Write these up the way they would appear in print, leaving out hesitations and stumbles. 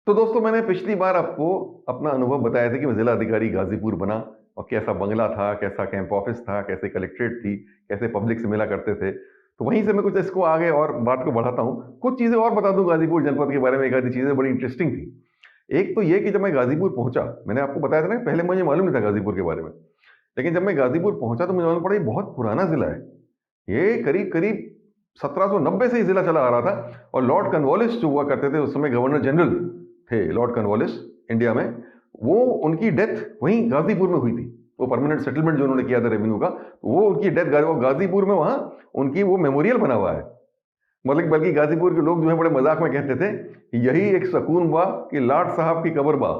तो दोस्तों मैंने पिछली बार आपको अपना अनुभव बताया था कि मैं जिला अधिकारी गाजीपुर बना और कैसा बंगला था, कैसा कैंप ऑफिस था, कैसे कलेक्ट्रेट थी, कैसे पब्लिक से मिला करते थे। तो वहीं से मैं कुछ इसको आगे और बात को बढ़ाता हूँ। कुछ चीज़ें और बता दूँ गाजीपुर जनपद के बारे में, एक आधी चीज़ें बड़ी इंटरेस्टिंग थी। एक तो ये कि जब मैं गाजीपुर पहुंचा, मैंने आपको बताया था ना, पहले मुझे मालूम नहीं था गाजीपुर के बारे में। लेकिन जब मैं गाजीपुर पहुंचा तो मुझे मालूम पड़ा ये बहुत पुराना जिला है। ये करीब करीब 1790 से ही जिला चला आ रहा था। और लॉर्ड कॉर्नवालिस जो हुआ करते थे उस समय गवर्नर जनरल थे, लॉर्ड कॉर्नवालिस इंडिया में, वो उनकी डेथ वहीं गाजीपुर में हुई थी। वो परमानेंट सेटलमेंट जो उन्होंने किया था रेवेन्यू का, वो उनकी डेथ गाजीपुर में, वहां उनकी वो मेमोरियल बना हुआ है। मतलब बल्कि गाजीपुर के लोग जो है बड़े मजाक में कहते थे कि यही एक सकून बा कि लाट साहब की कब्र बा।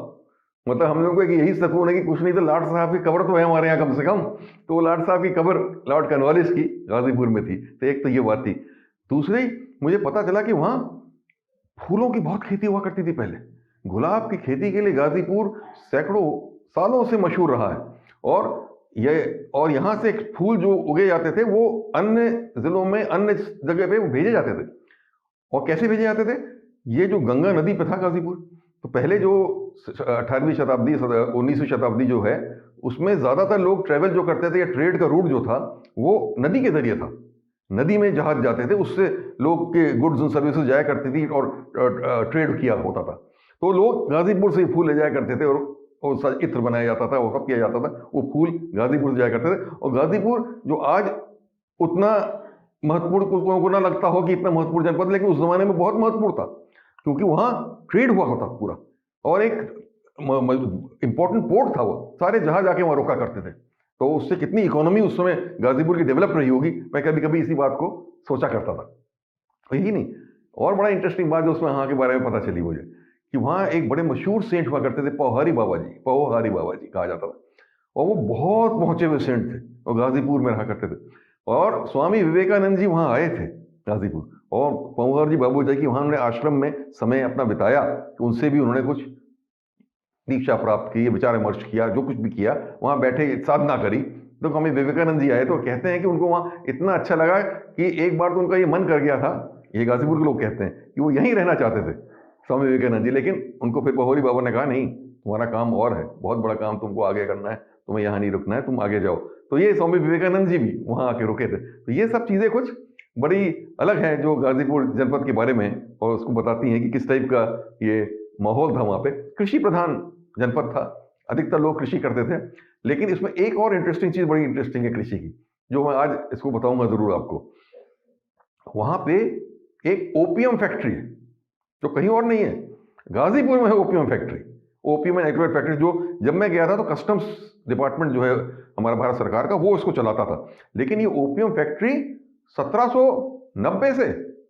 मतलब हम लोगों को कि यही सकून है कि कुछ नहीं तो लाट साहब की कब्र तो है हमारे यहाँ कम से कम। तो वो लाट साहब की कब्र लॉर्ड कॉर्नवालिस की गाजीपुर में थी। तो एक तो ये बात थी। दूसरी, मुझे पता चला कि वहां फूलों की बहुत खेती हुआ करती थी पहले। गुलाब की खेती के लिए गाजीपुर सैकड़ों सालों से मशहूर रहा है। और यहां से फूल जो उगे जाते थे वो अन्य जिलों में, अन्य जगह पे वो भेजे जाते थे। और कैसे भेजे जाते थे? ये जो गंगा नदी पे था गाजीपुर, तो पहले जो 18वीं शताब्दी 19वीं शताब्दी जो है, उसमें ज्यादातर लोग ट्रेवल जो करते थे या ट्रेड का रूट जो था वो नदी के जरिए था। नदी में जहाज जाते थे, उससे लोग के गुड्स एंड सर्विसेज जाया करती थी और ट्रेड किया होता था। तो लोग गाजीपुर से फूल ले जाया करते थे और इत्र बनाया जाता था, वो सब किया जाता था। वो फूल गाजीपुर से जाया करते थे। और गाजीपुर जो आज उतना महत्वपूर्ण को ना लगता हो कि इतना महत्वपूर्ण जनपद, लेकिन उस जमाने में बहुत महत्वपूर्ण था, क्योंकि वहां ट्रेड हुआ होता पूरा। और एक इंपॉर्टेंट पोर्ट था, वो सारे जहाज आके वहां रोका करते थे। तो उससे कितनी इकोनॉमी उस समय गाजीपुर की डेवलप रही होगी, मैं कभी कभी इसी बात को सोचा करता था। यही नहीं, और बड़ा इंटरेस्टिंग बात जो उसमें वहां के बारे में पता चली मुझे, कि वहां एक बड़े मशहूर सेंट हुआ करते थे, पौहारी बाबा जी। पौहारी बाबा जी कहा जाता था। और वो बहुत पहुंचे हुए सेंट थे और गाजीपुर में रहा करते थे। और स्वामी विवेकानंद जी वहां आए थे गाजीपुर, और पौहारी बाबू जी की वहां उन्होंने आश्रम में समय अपना बिताया। उनसे भी उन्होंने कुछ दीक्षा प्राप्त की, विचार विमर्श किया, जो कुछ भी किया, वहां बैठे साधना करी। तो स्वामी विवेकानंद जी आए तो कहते हैं कि उनको वहां इतना अच्छा लगा कि एक बार तो उनका ये मन कर गया था, ये गाजीपुर के लोग कहते हैं, कि वो यहीं रहना चाहते थे स्वामी विवेकानंद जी। लेकिन उनको फिर पहोरी बाबा ने कहा, नहीं, तुम्हारा काम और है, बहुत बड़ा काम तुमको आगे करना है, तुम्हें यहाँ नहीं रुकना है, तुम आगे जाओ। तो ये स्वामी विवेकानंद जी भी वहां आके रुके थे। तो ये सब चीजें कुछ बड़ी अलग हैं जो गाजीपुर जनपद के बारे में, और उसको बताती हैं कि किस टाइप का ये माहौल था वहां पे। कृषि प्रधान जनपद था, अधिकतर लोग कृषि करते थे। लेकिन इसमें एक और इंटरेस्टिंग चीज, बड़ी इंटरेस्टिंग है कृषि की, जो मैं आज इसको बताऊंगा जरूर आपको। वहां पे एक ओपियम फैक्ट्री है जो कहीं और नहीं है, गाजीपुर में है opium factory. Opium and alkaloid factory, जो जब मैं गया था तो कस्टम्स डिपार्टमेंट जो है हमारा भारत सरकार का, वो इसको चलाता था। लेकिन ये ओपियम फैक्ट्री 1790 से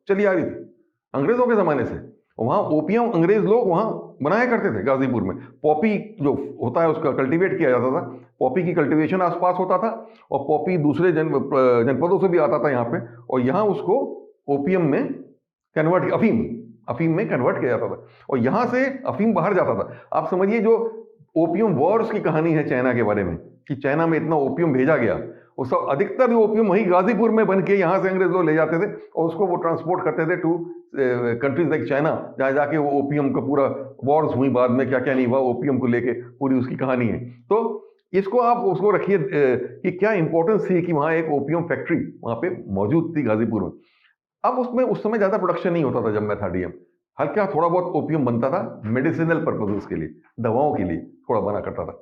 चली आ रही थी, अंग्रेजों के जमाने से। वहां ओपियम अंग्रेज लोग वहां बनाया करते थे गाजीपुर में। पॉपी जो होता है उसका कल्टीवेट किया जाता था, पॉपी की कल्टीवेशन आसपास होता था, और पॉपी दूसरे जनपदों से भी आता था यहाँ पे, और यहाँ उसको ओपियम में कन्वर्ट, अफीम में कन्वर्ट किया जाता था, और यहां से अफीम बाहर जाता था। आप समझिए, जो ओपियम वॉर्स की कहानी है चाइना के बारे में, कि चाइना में इतना ओपियम भेजा गया, वो सब अधिकतर ओपियम वहीं गाजीपुर में बन के यहां से अंग्रेज लोग ले जाते थे, और उसको वो ट्रांसपोर्ट करते थे टू कंट्रीज लाइक चाइना, जहां जाके वो ओपियम का पूरा वॉर्स हुई बाद में, क्या क्या नहीं हुआ ओपियम को लेके, पूरी उसकी कहानी है। तो इसको आप उसको रखिए कि क्या इंपॉर्टेंस थी कि वहां एक ओपियम फैक्ट्री वहां पे मौजूद थी गाजीपुर में। अब उसमें उस समय ज्यादा प्रोडक्शन नहीं होता था जब मैं था डीएम। हल्का थोड़ा बहुत ओपियम बनता था मेडिसिनल पर्पजेस के लिए, दवाओं के लिए थोड़ा बना करता था।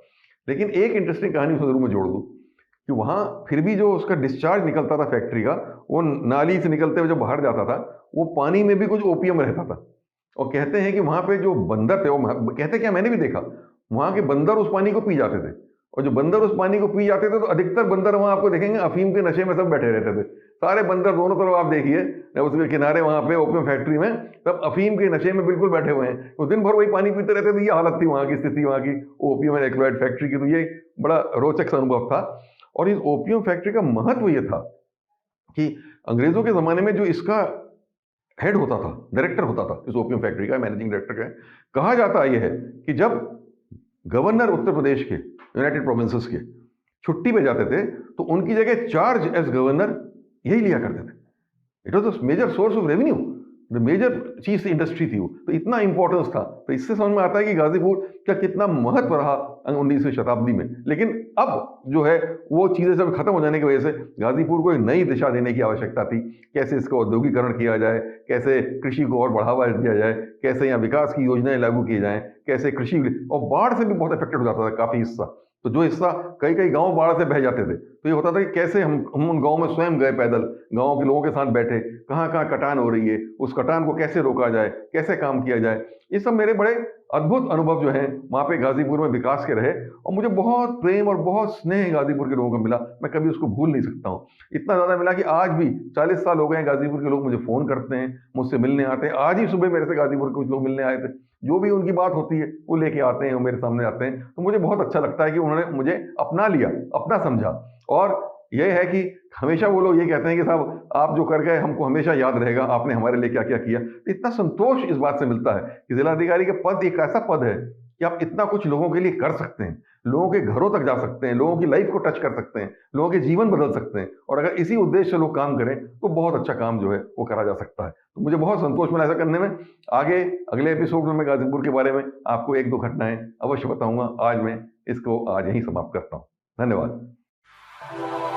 लेकिन एक इंटरेस्टिंग कहानी उसमें जरूर मैं जोड़ दूं, कि वहां फिर भी जो उसका डिस्चार्ज निकलता था फैक्ट्री का, वो नाली से निकलते हुए जब बाहर जाता था, वो पानी में भी कुछ ओपियम रहता था। और कहते हैं कि वहां पे जो बंदर थे, वो कहते क्या, मैंने भी देखा, वहां के बंदर उस पानी को पी जाते थे। और जो बंदर उस पानी को पी जाते थे, तो अधिकतर बंदर वहां आपको देखेंगे अफीम के नशे में सब बैठे रहते थे। सारे बंदर दोनों तरफ आप देखिए, उसके किनारे वहां पे ओपियम फैक्ट्री में सब अफीम के नशे में बिल्कुल बैठे हुए हैं। तो दिन भर वही पानी पीते रहते थे। ये हालत थी वहां की, स्थिति वहां की ओपियम एंड एक्लोराइड फैक्ट्री की। तो ये बड़ा रोचक सा अनुभव था। और इस ओपियम फैक्ट्री का महत्व ये था कि अंग्रेजों के जमाने में जो इसका हेड होता था, डायरेक्टर होता था इस ओपियम फैक्ट्री का, मैनेजिंग डायरेक्टर का, कहा जाता यह है कि जब गवर्नर उत्तर प्रदेश के, यूनाइटेड प्रोविंसेस के छुट्टी पे जाते थे, तो उनकी जगह चार्ज एज गवर्नर यही लिया करते थे। It was the major source of revenue. Major चीज़ इंडस्ट्री थी वो, तो इतना इंपॉर्टेंस था। तो इससे समझ में आता है कि गाज़ीपुर का कितना महत्व रहा 19वीं शताब्दी में। लेकिन अब जो है वो चीज़ें सब खत्म हो जाने की वजह से गाज़ीपुर को एक नई दिशा देने की आवश्यकता थी। कैसे इसका औद्योगिकरण किया जाए, कैसे कृषि को और बढ़ावा दिया जाए, कैसे यहाँ विकास की योजनाएं लागू की जाएं, कैसे कृषि, और बाढ़ से भी बहुत अफेक्टेड हो जाता था काफ़ी हिस्सा। तो जो हिस्सा, कई कई गांव बाढ़ से बह जाते थे, तो ये होता था कि कैसे हम उन गांव में स्वयं गए पैदल, गांव के लोगों के साथ बैठे, कहाँ कहाँ कटान हो रही है, उस कटान को कैसे रोका जाए, कैसे काम किया जाए। ये सब मेरे बड़े अद्भुत अनुभव जो हैं वहाँ पे गाजीपुर में विकास के रहे, और मुझे बहुत प्रेम और बहुत स्नेह गाजीपुर के लोगों को मिला। मैं कभी उसको भूल नहीं सकता हूँ। इतना ज़्यादा मिला कि आज भी 40 साल हो गए हैं, गाजीपुर के लोग मुझे फ़ोन करते हैं, मुझसे मिलने आते हैं। आज ही सुबह मेरे से गाजीपुर के कुछ लोग मिलने आए थे। जो भी उनकी बात होती है वो लेके आते हैं, वो मेरे सामने आते हैं। तो मुझे बहुत अच्छा लगता है कि उन्होंने मुझे अपना लिया, अपना समझा। और ये है कि हमेशा वो लोग ये कहते हैं कि साहब आप जो कर गए हमको हमेशा याद रहेगा, आपने हमारे लिए क्या क्या किया। तो इतना संतोष इस बात से मिलता है कि जिलाधिकारी का पद एक ऐसा पद है कि आप इतना कुछ लोगों के लिए कर सकते हैं, लोगों के घरों तक जा सकते हैं, लोगों की लाइफ को टच कर सकते हैं, लोगों के जीवन बदल सकते हैं। और अगर इसी उद्देश्य से लोग काम करें तो बहुत अच्छा काम जो है वो करा जा सकता है। तो मुझे बहुत संतोष मिला ऐसा करने में। आगे अगले एपिसोड में मैं गाजीपुर के बारे में आपको एक दो घटनाएं अवश्य बताऊंगा। आज मैं इसको आज यहीं समाप्त करता हूँ। धन्यवाद।